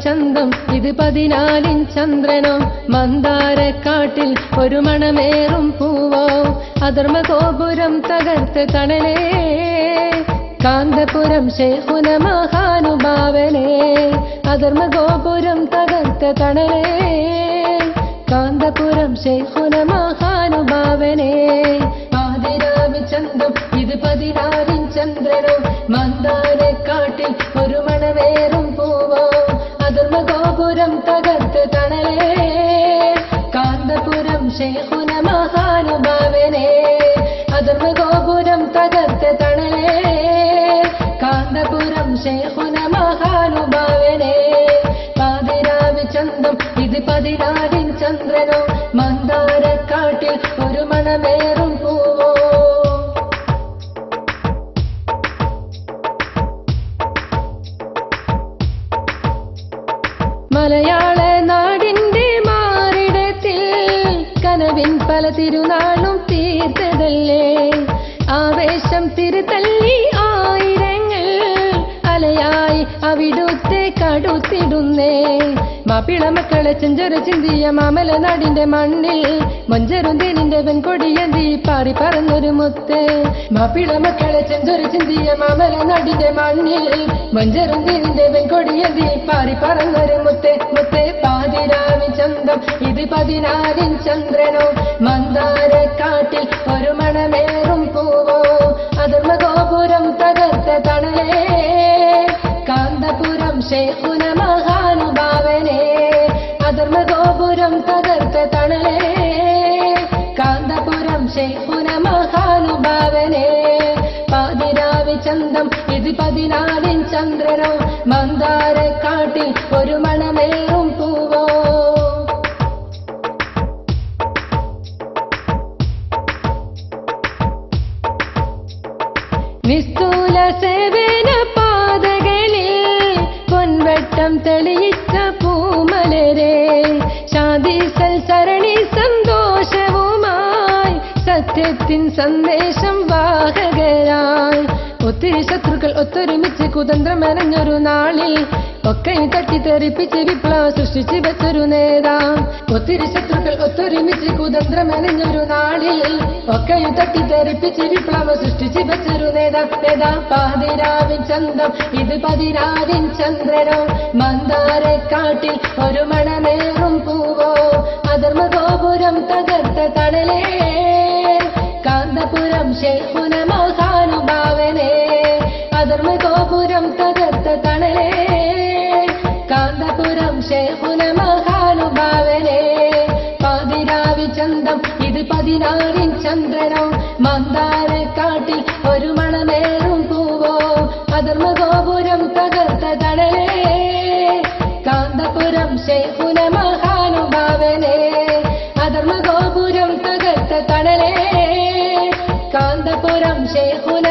ചന്തം ഇത് 14 ചന്ദ്രനോ മന്ദാരക്കാട്ടിൽ ഒരു മണമേറും പൂവോ അധർമ്മഗോപുരം തകർത്ത് തണലേ കാന്തപുരം ശൈഖുന മഹാനുഭാവനേ അധർമ്മഗോപുരം തകർത്ത് തണലേ കാന്തപുരം ശൈഖുന മഹാനുഭാവനേ ആദിരാവി ചന്തം ഇത് 14 ചന്ദ്രനോ മന്ദാരക്കാട്ടിൽ ഒരു മണമേറും പൂവോ അധർമ്മഗോപുരം തകർത്ത് തണലേ കാന്തപുരം ശൈഖുന മഹാനുഭാവനേ അധർമ്മഗോപുരം തകർത്ത് തണലേ കാന്തപുരം ശൈഖുന മഹാനുഭാവനേ പാതിരാവി ചന്തം ഇത് 14 ചന്ദ്രനോ മന്ദാരക്കാട്ടിൽ ഒരു മണമേറും പൂവോ മലയാള നാടിന്റെ മാറിടത്തിൽ കനവിൻ പല തിരുനാളും തീർത്തതല്ലേ ആവേശം തിരുത്തല്ലി ആയിരങ്ങൾ അലയായി അവിടുത്തെ കടുത്തിടുന്നേ മാപ്പിള മക്കളെ ചെഞ്ചൊര ചിന്തിയ മാമല നാടിന്റെ മണ്ണിൽ മഞ്ചരുന്തേനിന്റെ വെൺകൊടിയന്തി പാറി പറന്നൊരു മുത്ത് മാപ്പിള മക്കളെ ചെഞ്ചൊര ചിന്തിയ മാമല നാടിന്റെ മണ്ണിൽ മഞ്ചരുന്തേനിന്റെ വെൺകൊടിയന്തി പാറി പറന്നൊരു മുത്ത് മുത്ത് പാതിരാവി ചന്തം ഇത് 14 ചന്ദ്രനോ മന്ദാരക്കാട്ടിൽ ഒരു മണമേറും പൂവോ അധർമ്മഗോപുരം തകർത്ത തണലേ കാന്തപുരം ശൈഖുന മഹാനുഭാവനേ അധർമ്മഗോപുരം തകർത്ത തണലേ കാന്തപുരം ശൈഖുന മഹാനുഭാവനേ പാതിരാവി ചന്തം ഇത് 14 ചന്ദ്രനോ മന്ദാരക്കാട്ടിൽ ഒരു മണമേറും പൂവോ നിസ്തൂല സേവന പാതകളിൽ പൊൻവട്ടം തെളിയിച്ച പൂമലരെ ശാന്തി സൽസരണി സന്തോഷവുമായി സത്യത്തിൻ സന്ദേശം വാഹകരായി ഒത്തിരി ശത്രുക്കൾ ഒത്തൊരുമിച്ച് കുതന്ത്രം മെനഞ്ഞൊരു നാളിൽ ഒക്കെയും തട്ടിത്തെറിപ്പിച്ച് വിപ്ലവം സൃഷ്ടിച്ച് വെച്ചൊരു നേതാ ഒത്തിരി ശത്രുക്കൾ ഒത്തൊരുമിച്ച് കുതന്ത്രം മെനഞ്ഞൊരു നാളിൽ ഒക്കെയും തട്ടിത്തെറിപ്പിച്ച് വിപ്ലവം സൃഷ്ടിച്ച് വെച്ചൊരു നേതാ പാതിരാവിൻ ചന്തം ഇത് 14 ചന്ദ്രനോ മന്ദാരക്കാട്ടിൽ ഒരു മണമേറും പൂവോ അധർമ്മഗോപുരം തകർത്ത തണലേ കാന്തപുരം ശൈഖുന മഹാനുഭാവനേ അധർമ്മഗോപുരം തകർത്ത തണലേ കാന്തപുരം ശൈഖുന മഹാനുഭാവനേ പാതിരാവി ചന്തം ഇത് 14 ചന്ദ്രനോ മന്ദാരക്കാട്ടിൽ ഒരു മണമേറും പൂവോ അധർമ്മഗോപുരം തകർത്ത തണലേ കാന്തപുരം ശൈഖുന മഹാനുഭാവനേ അധർമ്മഗോപുരം തകർത്ത തണലേ കാന്തപുരം ശൈഖുന